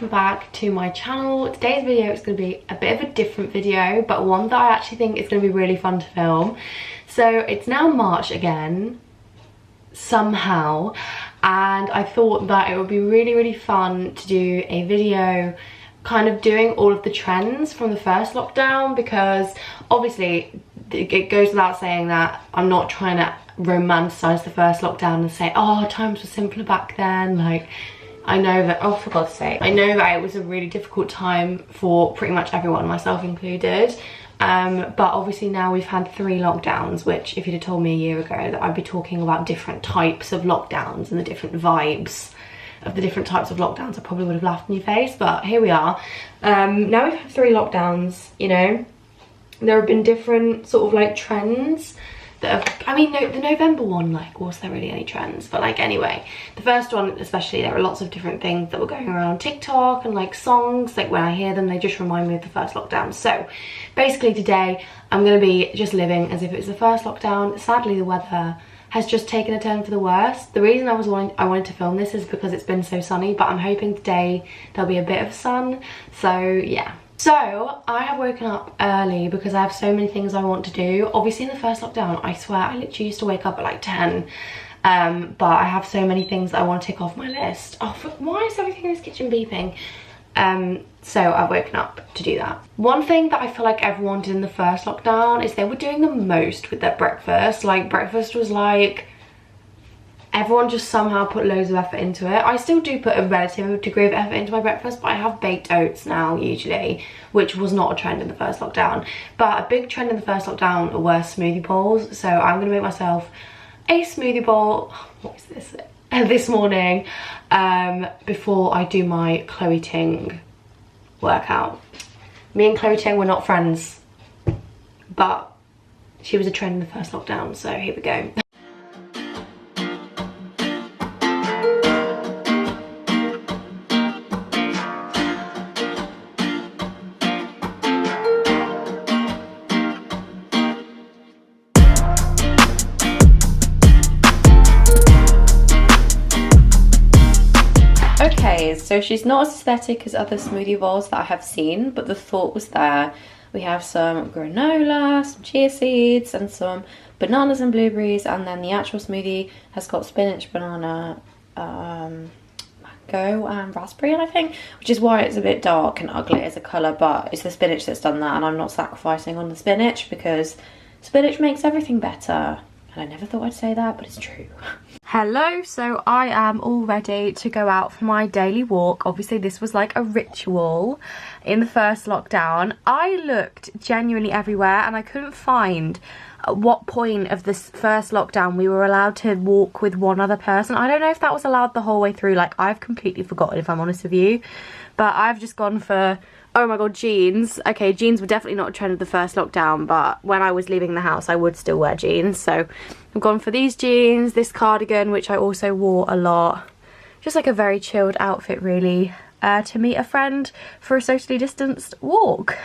welcome back to my channel. Today's video is going to be a bit of a different video, but one that I actually think is going to be really fun to film. So it's now March again, somehow, and I thought that it would be really fun to do a video kind of doing all of the trends from the first lockdown, because obviously it goes without saying that I'm not trying to romanticize the first lockdown and say, oh, times were simpler back then. Like, I know that, oh, for God's sake, I know that it was a really difficult time for pretty much everyone, myself included. But obviously now we've had 3 lockdowns, which if you'd have told me a year ago that I'd be talking about different types of lockdowns and the different vibes of the different types of lockdowns, I probably would have laughed in your face, but here we are. Now we've had 3 lockdowns, you know. There have been different sort of like trends that have, I mean, no, the November one, like, was there really any trends? But like, anyway, the first one especially, there were lots of different things that were going around TikTok and like songs, like when I hear them, they just remind me of the first lockdown. So basically today, I'm gonna be just living as if it was the first lockdown. Sadly, the weather has just taken a turn for the worse. The reason I wanted to film this is because it's been so sunny, but I'm hoping today there'll be a bit of sun, so yeah. So I have woken up early because I have so many things I want to do. Obviously in the first lockdown, I swear I literally used to wake up at like 10, but I have so many things that I want to tick off my list. Oh, why is everything in this kitchen beeping? So I've woken up to do that. One thing that I feel like everyone did in the first lockdown is they were doing the most with their breakfast. Like, breakfast was like, everyone just somehow put loads of effort into it. I still do put a relative degree of effort into my breakfast, but I have baked oats now usually, which was not a trend in the first lockdown. But a big trend in the first lockdown were smoothie bowls. So I'm gonna make myself a smoothie bowl. What is this? This morning, before I do my Chloe Ting workout. Me and Chloe Ting were not friends, but she was a trend in the first lockdown, so here we go. Okay, so she's not as aesthetic as other smoothie bowls that I have seen, but the thought was there. We have some granola, some chia seeds, and some bananas and blueberries, and then the actual smoothie has got spinach, banana, mango and raspberry, I think, which is why it's a bit dark and ugly as a colour, but it's the spinach that's done that, and I'm not sacrificing on the spinach because spinach makes everything better. And I never thought I'd say that, but it's true. Hello, so I am all ready to go out for my daily walk. Obviously this was like a ritual in the first lockdown. I looked genuinely everywhere and I couldn't find at what point of this first lockdown we were allowed to walk with one other person. I don't know if that was allowed the whole way through. Like, I've completely forgotten, if I'm honest with you. But I've just gone for, oh my god, jeans. Okay, jeans were definitely not a trend of the first lockdown, but when I was leaving the house I would still wear jeans. So I've gone for these jeans, this cardigan, which I also wore a lot. Just like a very chilled outfit really, to meet a friend for a socially distanced walk.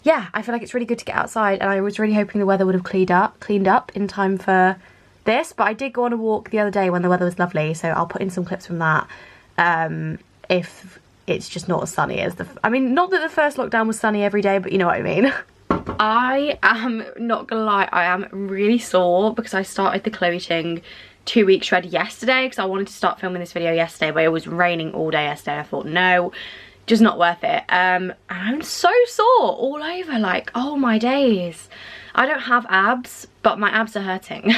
Yeah, I feel like it's really good to get outside, and I was really hoping the weather would have cleaned up in time for this, but I did go on a walk the other day when the weather was lovely, so I'll put in some clips from that, if it's just not as sunny as I mean, not that the first lockdown was sunny every day, but you know what I mean. I am not gonna lie, I am really sore because I started the Chloe Ting 2-week shred yesterday because I wanted to start filming this video yesterday, but it was raining all day yesterday. I thought, no, just not worth it. And I'm so sore all over, like, oh my days. I don't have abs, but my abs are hurting.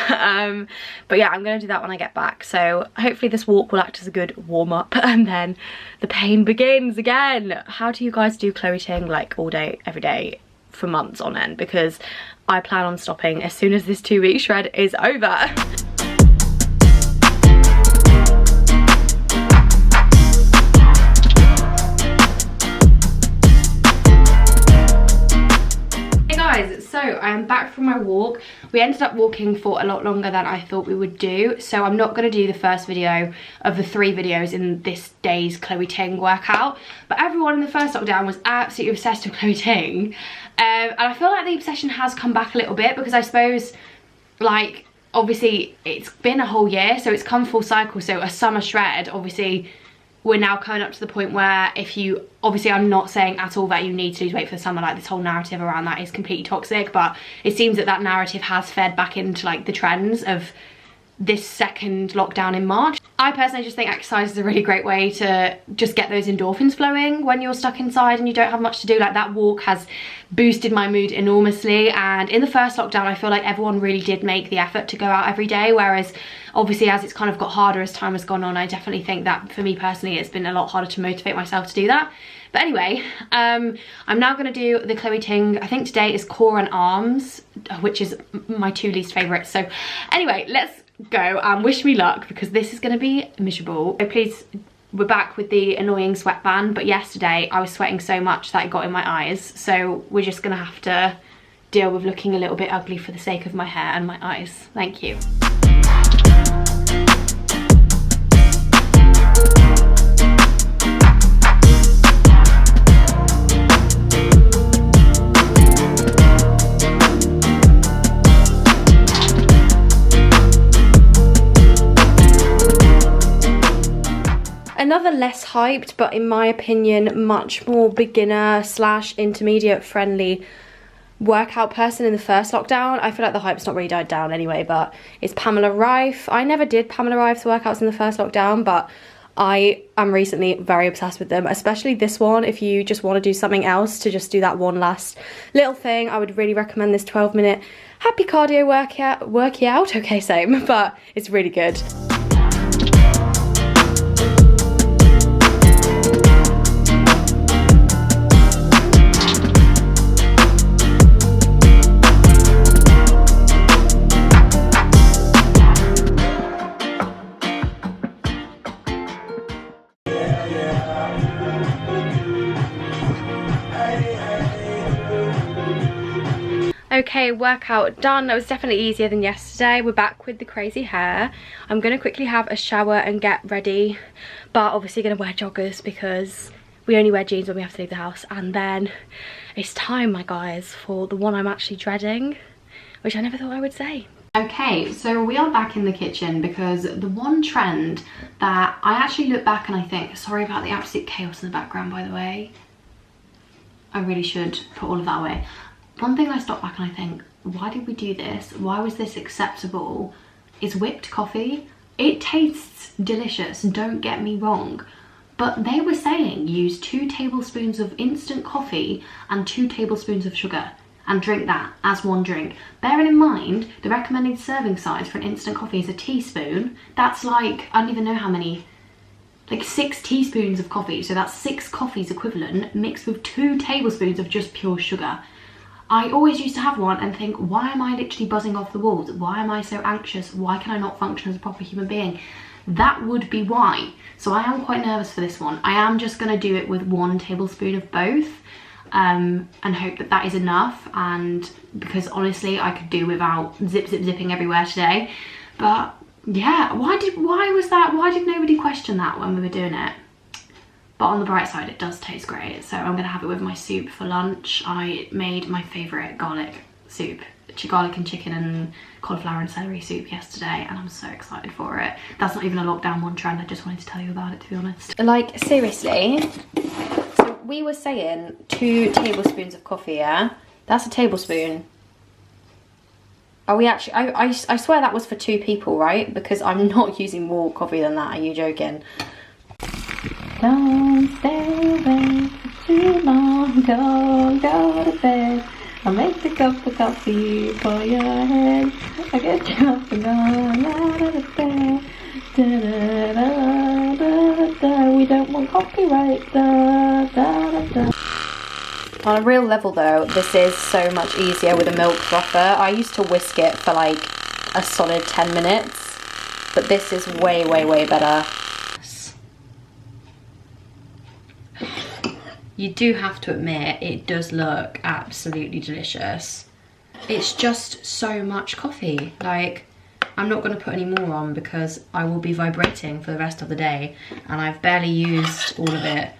But yeah, I'm gonna do that when I get back. So hopefully this walk will act as a good warm-up, and then the pain begins again. How do you guys do Chloe Ting like all day, every day, for months on end? Because I plan on stopping as soon as this 2-week shred is over. So I am back from my walk. We ended up walking for a lot longer than I thought we would do, so I'm not going to do the first video of the 3 videos in this day's Chloe Ting workout, but everyone in the first lockdown was absolutely obsessed with Chloe Ting, and I feel like the obsession has come back a little bit because I suppose, like, obviously it's been a whole year, so it's come full cycle. So a summer shred obviously we're now coming up to the point where if you, obviously I'm not saying at all that you need to lose weight for the summer, like this whole narrative around that is completely toxic, but it seems that that narrative has fed back into like the trends of this second lockdown in March. I personally just think exercise is a really great way to just get those endorphins flowing when you're stuck inside and you don't have much to do. Like that walk has boosted my mood enormously, and in the first lockdown I feel like everyone really did make the effort to go out every day, whereas obviously as it's kind of got harder as time has gone on, I definitely think that for me personally it's been a lot harder to motivate myself to do that. But anyway, I'm now going to do the Chloe Ting. I think today is core and arms, which is my 2 least favourites. So anyway, let's go and wish me luck because this is going to be miserable. So please, we're back with the annoying sweatband, but yesterday I was sweating so much that it got in my eyes, so we're just going to have to deal with looking a little bit ugly for the sake of my hair and my eyes. Thank you. Another less hyped, but in my opinion, much more beginner / intermediate friendly workout person in the first lockdown. I feel like the hype's not really died down anyway, but it's Pamela Rife. I never did Pamela Rife's workouts in the first lockdown, but I am recently very obsessed with them, especially this one. If you just want to do something else, to just do that one last little thing, I would really recommend this 12-minute happy cardio workout. Okay, same, but it's really good. Okay, workout done. That was definitely easier than yesterday. We're back with the crazy hair. I'm gonna quickly have a shower and get ready, but obviously gonna wear joggers because we only wear jeans when we have to leave the house. And then it's time, my guys, for the one I'm actually dreading, which I never thought I would say. Okay, so we are back in the kitchen because the one trend that I actually look back and I think, sorry about the absolute chaos in the background, by the way. I really should put all of that away. One thing I stop back and I think, why did we do this? Why was this acceptable? Is whipped coffee. It tastes delicious, don't get me wrong. But they were saying use 2 tablespoons of instant coffee and 2 tablespoons of sugar and drink that as one drink. Bearing in mind, the recommended serving size for an instant coffee is a teaspoon. That's like, I don't even know how many, like 6 teaspoons of coffee. So that's 6 coffees equivalent mixed with 2 tablespoons of just pure sugar. I always used to have one and think, why am I literally buzzing off the walls? Why am I so anxious? Why can I not function as a proper human being? That would be why. So I am quite nervous for this one. I am just going to do it with 1 tablespoon of both and hope that that is enough. And because honestly, I could do without zipping everywhere today. But yeah, why was that? Why did nobody question that when we were doing it? But on the bright side, it does taste great. So I'm gonna have it with my soup for lunch. I made my favorite garlic soup, garlic and chicken and cauliflower and celery soup yesterday, and I'm so excited for it. That's not even a lockdown one trend. I just wanted to tell you about it, to be honest. Like, seriously. So we were saying 2 tablespoons of coffee, yeah? That's a tablespoon. Are we actually, I swear that was for 2 people, right? Because I'm not using more coffee than that. Are you joking? Don't stay awake for too long, don't go to bed. I'll make a cup of coffee for your head. I get you up and going out of the bed. Da, da, da, da, da. We don't want copyright. Da, da, da, da. On a real level though, this is so much easier with a milk frother. I used to whisk it for like a solid 10 minutes, but this is way, way, way better. You do have to admit, it does look absolutely delicious. It's just so much coffee. Like, I'm not going to put any more on because I will be vibrating for the rest of the day, and I've barely used all of it.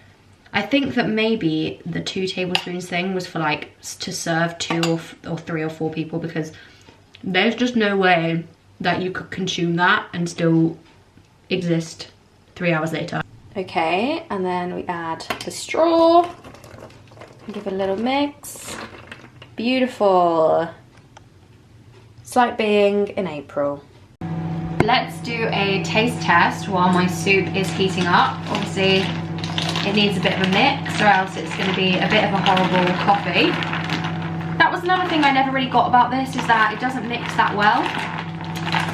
I think that maybe the 2 tablespoons thing was for like to serve 2 or 3 or 4 people, because there's just no way that you could consume that and still exist 3 hours later. Okay, and then we add the straw. Give it a little mix. Beautiful. It's like being in April. Let's do a taste test while my soup is heating up. Obviously, it needs a bit of a mix or else it's going to be a bit of a horrible coffee. That was another thing I never really got about this, is that it doesn't mix that well.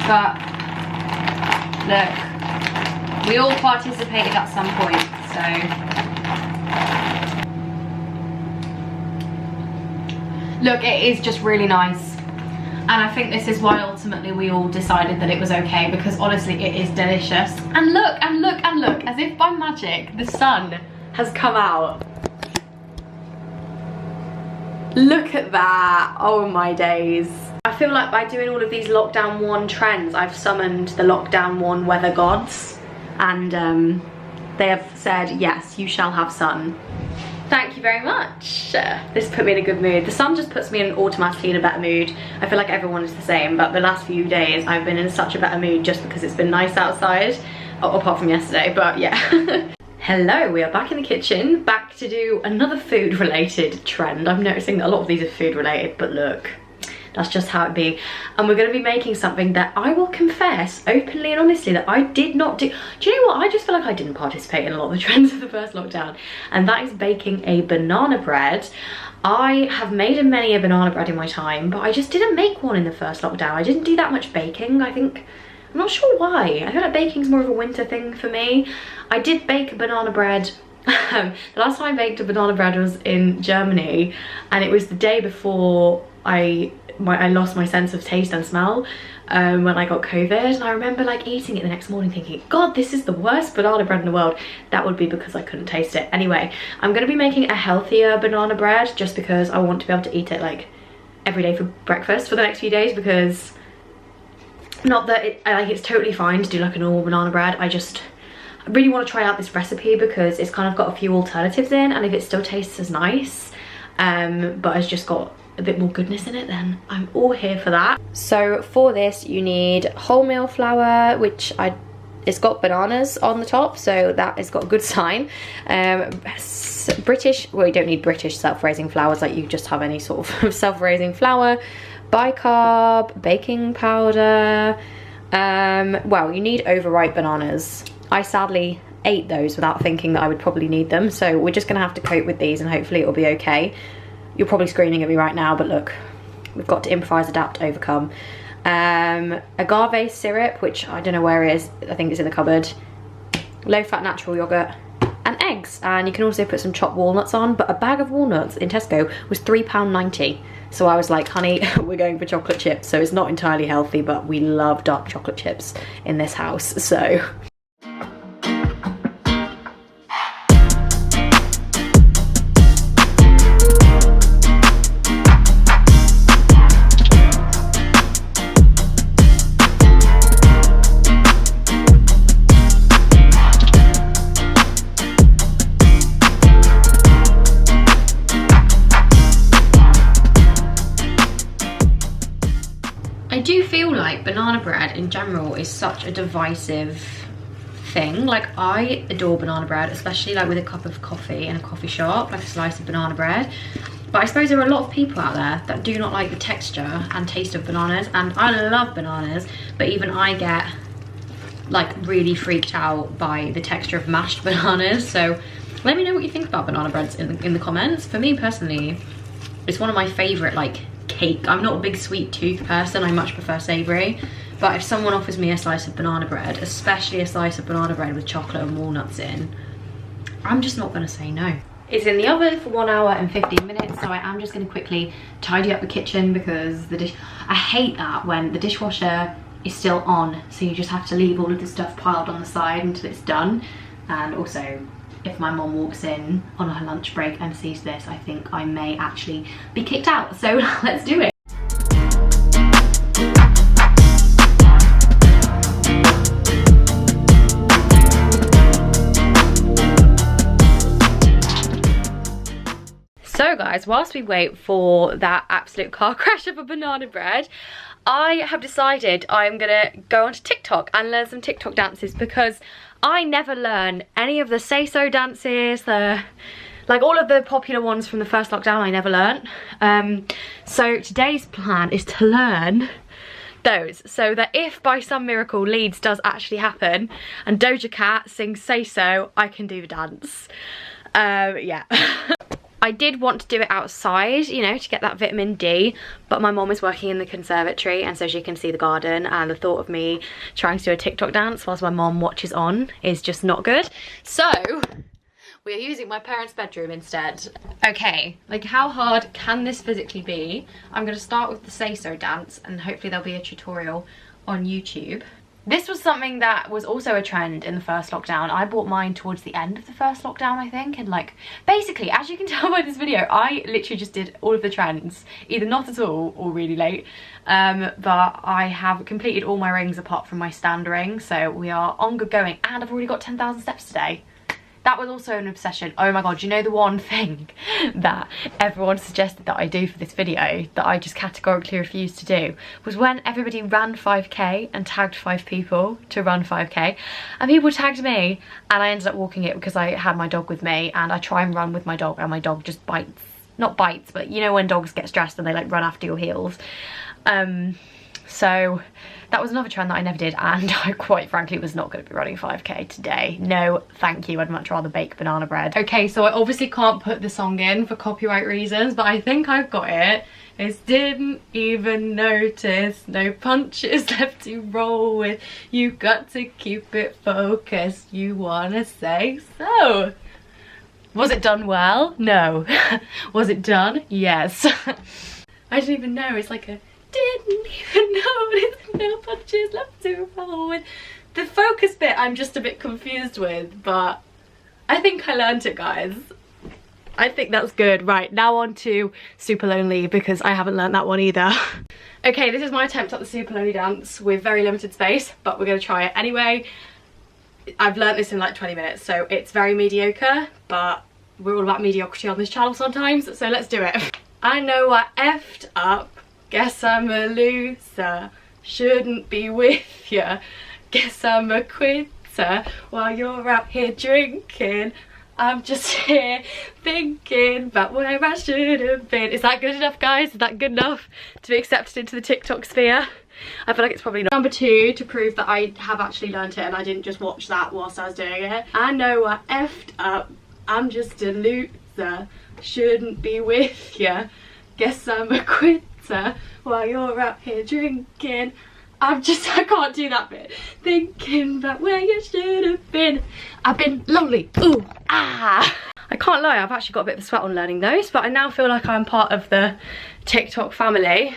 But look, we all participated at some point, so. Look, it is just really nice. And I think this is why ultimately we all decided that it was okay, because honestly it is delicious. And look, and look, and look, as if by magic, the sun has come out. Look at that, oh my days. I feel like by doing all of these lockdown 1 trends, I've summoned the lockdown 1 weather gods, and they have said, yes, you shall have sun. Thank you very much. This put me in a good mood. The sun just puts me automatically in a better mood. I feel like everyone is the same, but the last few days I've been in such a better mood just because it's been nice outside, apart from yesterday, but yeah. Hello, we are back in the kitchen, back to do another food related trend. I'm noticing that a lot of these are food related, but look, that's just how it be. And we're going to be making something that I will confess openly and honestly that I did not do. Do you know what? I just feel like I didn't participate in a lot of the trends of the first lockdown. And that is baking a banana bread. I have made many a banana bread in my time, but I just didn't make one in the first lockdown. I didn't do that much baking. I'm not sure why. I feel like baking's more of a winter thing for me. I did bake a banana bread. The last time I baked a banana bread was in Germany, and it was the day before I lost my sense of taste and smell when I got COVID, and I remember like eating it the next morning thinking, God, this is the worst banana bread in the world. That would be because I couldn't taste it. Anyway, I'm going to be making a healthier banana bread just because I want to be able to eat it like every day for breakfast for the next few days, because not that it's totally fine to do like a normal banana bread. I really want to try out this recipe because it's kind of got a few alternatives in, and if it still tastes as nice but it's just got a bit more goodness in it, then I'm all here for that. So for this you need wholemeal flour, which it's got bananas on the top, so that has got a good sign. British, well, you don't need British self-raising flours, like you just have any sort of self-raising flour. Bicarb, baking powder, well, you need overripe bananas. I sadly ate those without thinking that I would probably need them, so we're just gonna have to cope with these and hopefully it'll be okay. You're probably screaming at me right now, but look, we've got to improvise, adapt, overcome. Agave syrup, which I don't know where it is, I think it's in the cupboard. Low fat natural yogurt, and eggs. And you can also put some chopped walnuts on, but a bag of walnuts in Tesco was £3.90. So I was like, honey, we're going for chocolate chips. So it's not entirely healthy, but we love dark chocolate chips in this house, so. I do feel like banana bread in general is such a divisive thing. Like, I adore banana bread, especially like with a cup of coffee in a coffee shop, like a slice of banana bread. But I suppose there are a lot of people out there that do not like the texture and taste of bananas, and I love bananas, but even I get like really freaked out by the texture of mashed bananas. So let me know what you think about banana breads in the comments. For me personally, it's one of my favorite like cake. I'm not a big sweet tooth person, I much prefer savory, but if someone offers me a slice of banana bread, especially a slice of banana bread with chocolate and walnuts in, I'm just not gonna say no. It's in the oven for 1 hour and 15 minutes, so I am just gonna quickly tidy up the kitchen because I hate that when the dishwasher is still on, so you just have to leave all of the stuff piled on the side until it's done. And also, if my mom walks in on her lunch break and sees this, I think I may actually be kicked out. So let's do it. So guys, whilst we wait for that absolute car crash of a banana bread, I have decided I'm gonna go onto TikTok and learn some TikTok dances because I never learn any of the say-so dances, like all of the popular ones from the first lockdown I never learnt. So today's plan is to learn those, so that if by some miracle Leeds does actually happen and Doja Cat sings Say So, I can do the dance. Yeah. I did want to do it outside, you know, to get that vitamin D, but my mom is working in the conservatory and so she can see the garden, and the thought of me trying to do a TikTok dance whilst my mom watches on is just not good. So we are using my parents' bedroom instead. Okay, like how hard can this physically be? I'm gonna start with the Say So dance and hopefully there'll be a tutorial on YouTube. This was something that was also a trend in the first lockdown. I bought mine towards the end of the first lockdown, I think, and like, basically, as you can tell by this video, I literally just did all of the trends, either not at all or really late. But I have completed all my rings apart from my stand ring, so we are on good going, and I've already got 10,000 steps today. That was also an obsession. Oh my god, you know the one thing that everyone suggested that I do for this video that I just categorically refused to do was when everybody ran 5k and tagged 5 people to run 5k, and people tagged me and I ended up walking it because I had my dog with me, and I try and run with my dog and my dog just bites. Not bites, but you know when dogs get stressed and they like run after your heels. So that was another trend that I never did, and I quite frankly was not going to be running 5k today. No, thank you. I'd much rather bake banana bread. Okay, so I obviously can't put the song in for copyright reasons, but I think I've got it. It's didn't even notice, no punches left to roll with. You got to keep it focused, you wanna say so. Was it done well? No. Was it done? Yes. I didn't even know, it's like a didn't even notice, no punches left to roll with. The focus bit I'm just a bit confused with, but I think I learned it, guys. I think that's good. Right, now on to Super Lonely, because I haven't learned that one either. Okay, this is my attempt at the Super Lonely dance with very limited space, but we're gonna try it anyway. I've learnt this in like 20 minutes, so it's very mediocre, but we're all about mediocrity on this channel sometimes, so let's do it. I know I effed up. Guess I'm a loser, shouldn't be with ya. Guess I'm a quitter while you're out here drinking. I'm just here thinking about where I should have been. Is that good enough, guys? Is that good enough to be accepted into the TikTok sphere? I feel like it's probably not. Number 2, to prove that I have actually learnt it and I didn't just watch that whilst I was doing it. I know I effed up, I'm just a loser, shouldn't be with ya. Guess I'm a quitter while you're out here drinking. I can't do that bit. Thinking about where you should have been. I've been lonely, ooh, ah. I can't lie, I've actually got a bit of a sweat on learning those, but I now feel like I'm part of the TikTok family.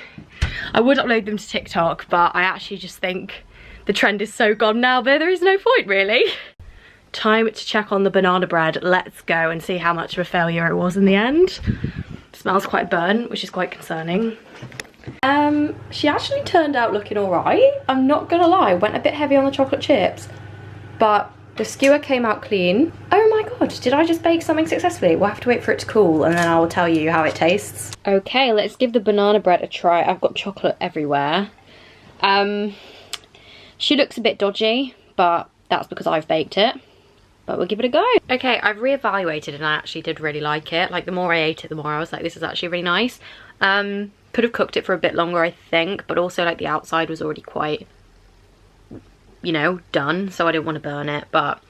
I would upload them to TikTok, but I actually just think the trend is so gone now that there is no point, really. Time to check on the banana bread. Let's go and see how much of a failure it was in the end. Smells quite burnt, which is quite concerning. She actually turned out looking alright. I'm not gonna lie, went a bit heavy on the chocolate chips, but the skewer came out clean. Oh my god, did I just bake something successfully? We'll have to wait for it to cool and then I will tell you how it tastes. Okay, let's give the banana bread a try. I've got chocolate everywhere. She looks a bit dodgy, but that's because I've baked it. But we'll give it a go. Okay, I've reevaluated and I actually did really like it. Like the more I ate it, the more I was like, this is actually really nice. Could have cooked it for a bit longer, I think, but also like the outside was already quite, you know, done, so I didn't want to burn it. But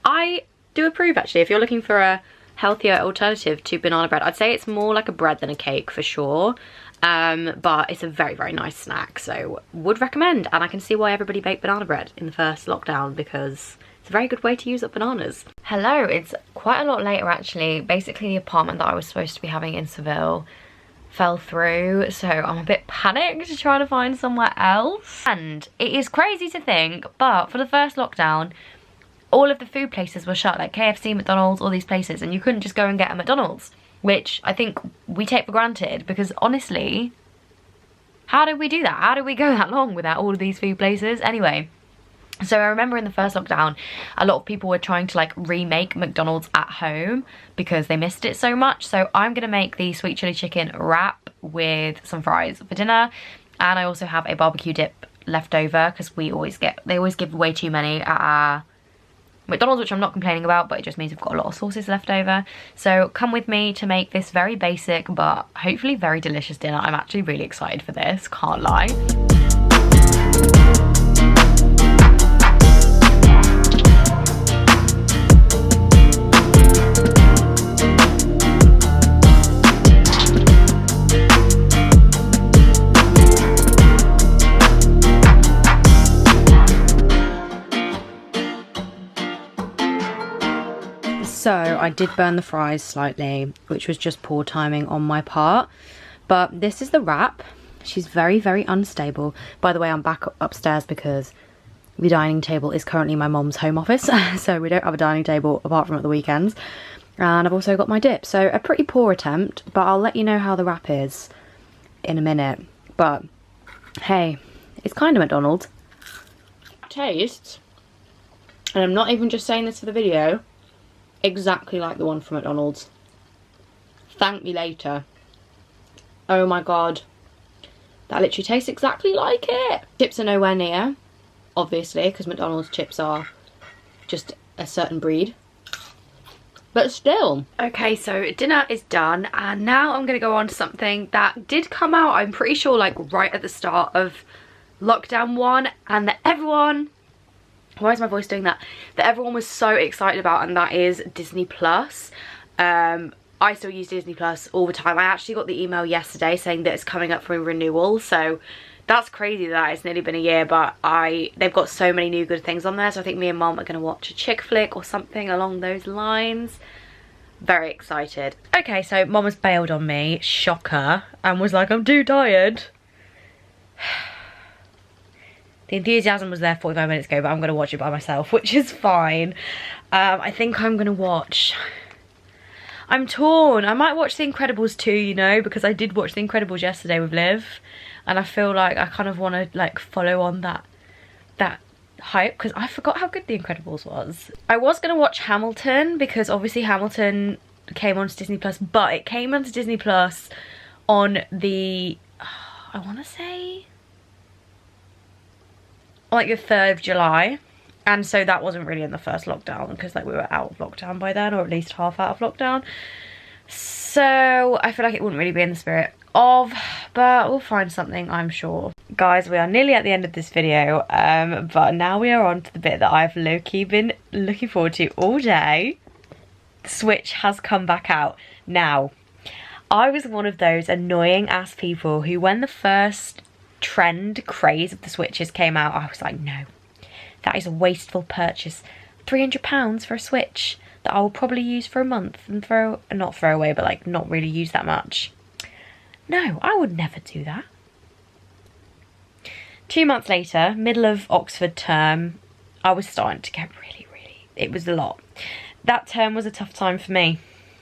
I do approve, actually. If you're looking for a healthier alternative to banana bread, I'd say it's more like a bread than a cake for sure. But it's a very, very nice snack, so would recommend. And I can see why everybody baked banana bread in the first lockdown, because it's a very good way to use up bananas. Hello, it's quite a lot later actually. Basically the apartment that I was supposed to be having in Seville fell through, so I'm a bit panicked trying to find somewhere else. And it is crazy to think, but for the first lockdown, all of the food places were shut, like KFC, McDonald's, all these places, and you couldn't just go and get a McDonald's, which I think we take for granted, because honestly, how did we do that? How did we go that long without all of these food places? Anyway, so I remember in the first lockdown, a lot of people were trying to like remake McDonald's at home because they missed it so much. So I'm gonna make the sweet chili chicken wrap with some fries for dinner. And I also have a barbecue dip left over because they always give way too many at our McDonald's, which I'm not complaining about, but it just means we've got a lot of sauces left over. So come with me to make this very basic but hopefully very delicious dinner. I'm actually really excited for this, can't lie. So I did burn the fries slightly, which was just poor timing on my part. But this is the wrap. She's very, very unstable. By the way, I'm back upstairs because the dining table is currently my mom's home office. So we don't have a dining table apart from at the weekends. And I've also got my dip. So a pretty poor attempt, but I'll let you know how the wrap is in a minute. But hey, it's kind of McDonald's. Tastes, and I'm not even just saying this for the video, exactly like the one from McDonald's. Thank me later. Oh my god. That literally tastes exactly like it. Chips are nowhere near, obviously, because McDonald's chips are just a certain breed. But still. Okay, so dinner is done, and now I'm going to go on to something that did come out, I'm pretty sure, like right at the start of lockdown 1, and that everyone... Why is my voice doing that? That everyone was so excited about, and that is Disney Plus. I still use Disney Plus all the time. I actually got the email yesterday saying that it's coming up for renewal, so that's crazy that it's nearly been a year, but they've got so many new good things on there, so I think me and Mum are going to watch a chick flick or something along those lines. Very excited. Okay, so Mum has bailed on me, shocker, and was like, I'm too tired. The enthusiasm was there 45 minutes ago, but I'm going to watch it by myself, which is fine. I think I'm going to watch... I'm torn. I might watch The Incredibles 2, you know, because I did watch The Incredibles yesterday with Liv. And I feel like I kind of want to, like, follow on that hype, because I forgot how good The Incredibles was. I was going to watch Hamilton, because obviously Hamilton came onto Disney Plus, but it came onto Disney Plus on the... I want to say... like the 3rd of July, and so that wasn't really in the first lockdown, because like we were out of lockdown by then, or at least half out of lockdown, so I feel like it wouldn't really be in the spirit of, but we'll find something, I'm sure. Guys, we are nearly at the end of this video, but now we are on to the bit that I've low-key been looking forward to all day. The Switch has come back out. Now, I was one of those annoying ass people who, when the first trend craze of the Switches came out, I was like, no, that is a wasteful purchase. £300 for a Switch that I will probably use for a month and not throw away, but like not really use that much. No, I would never do that. 2 months later, middle of Oxford term, I was starting to get really, it was a lot. That term was a tough time for me.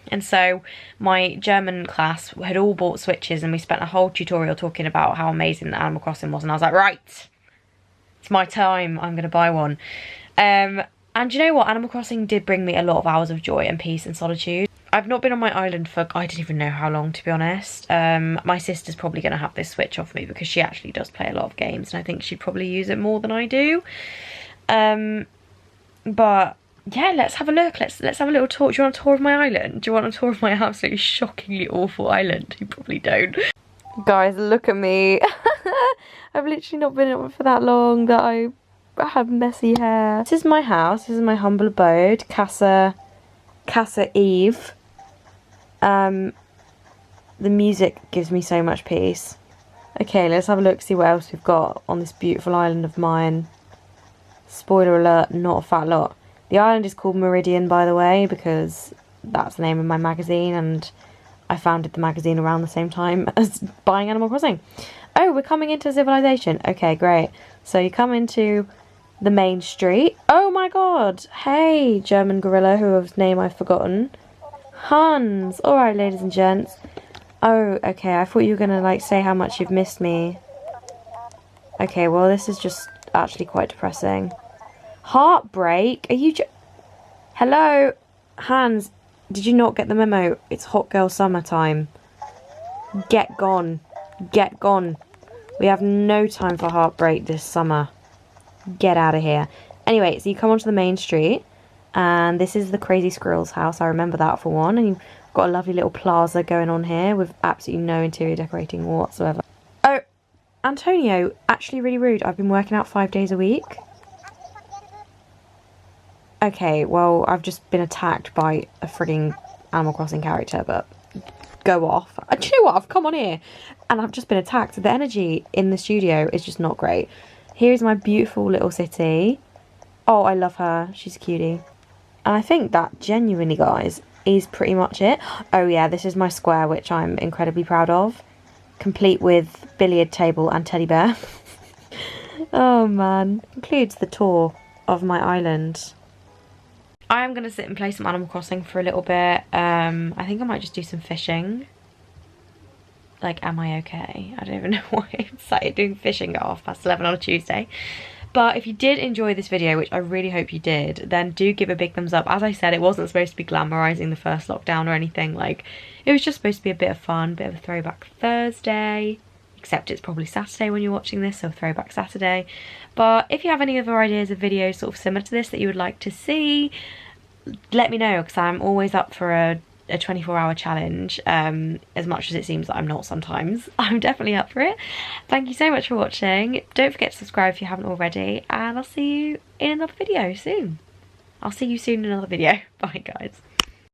And so my German class had all bought Switches, and we spent a whole tutorial talking about how amazing the Animal Crossing was. And I was like, right, it's my time, I'm going to buy one. And you know what? Animal Crossing did bring me a lot of hours of joy and peace and solitude. I've not been on my island for, I don't even know how long, to be honest. My sister's probably going to have this Switch off me, because she actually does play a lot of games, and I think she'd probably use it more than I do. But... yeah, let's have a look. Let's have a little tour. Do you want a tour of my island? Do you want a tour of my absolutely shockingly awful island? You probably don't. Guys, look at me. I've literally not been in it for that long that I have messy hair. This is my house. This is my humble abode. Casa Eve. The music gives me so much peace. Okay, let's have a look, see what else we've got on this beautiful island of mine. Spoiler alert, not a fat lot. The island is called Meridian, by the way, because that's the name of my magazine, and I founded the magazine around the same time as buying Animal Crossing. Oh, we're coming into civilization. Okay, great. So you come into the main street. Oh my god. Hey, German gorilla, whose name I've forgotten. Hans. Alright, ladies and gents. Oh, okay, I thought you were going to, like, say how much you've missed me. Okay, well, this is just actually quite depressing. Heartbreak? Are you hello? Hans, did you not get the memo? It's hot girl summertime. Get gone. Get gone. We have no time for heartbreak this summer. Get out of here. Anyway, so you come onto the main street, And this is the Crazy Squirrel's house. I remember that for one. And you've got a lovely little plaza going on here with absolutely no interior decorating whatsoever. Oh, Antonio, actually really rude. I've been working out 5 days a week. Okay, well, I've just been attacked by a frigging Animal Crossing character, but go off. Do you know what? I've come on here and I've just been attacked. The energy in the studio is just not great. Here's my beautiful little city. Oh, I love her. She's a cutie. And I think that genuinely, guys, is pretty much it. Oh yeah, this is my square, which I'm incredibly proud of. Complete with billiard table and teddy bear. Oh man. Concludes the tour of my island. I am going to sit and play some Animal Crossing for a little bit. I think I might just do some fishing. Like, am I okay? I don't even know why I started doing fishing at 11:30 on a Tuesday. But if you did enjoy this video, which I really hope you did, then do give a big thumbs up. As I said, it wasn't supposed to be glamorizing the first lockdown or anything. Like, it was just supposed to be a bit of fun, bit of a throwback Thursday. Except it's probably Saturday when you're watching this, so throwback Saturday. But if you have any other ideas of videos sort of similar to this that you would like to see, let me know, because I'm always up for a 24-hour challenge, as much as it seems that I'm not sometimes. I'm definitely up for it. Thank you so much for watching. Don't forget to subscribe if you haven't already, and I'll see you in another video soon. Bye guys.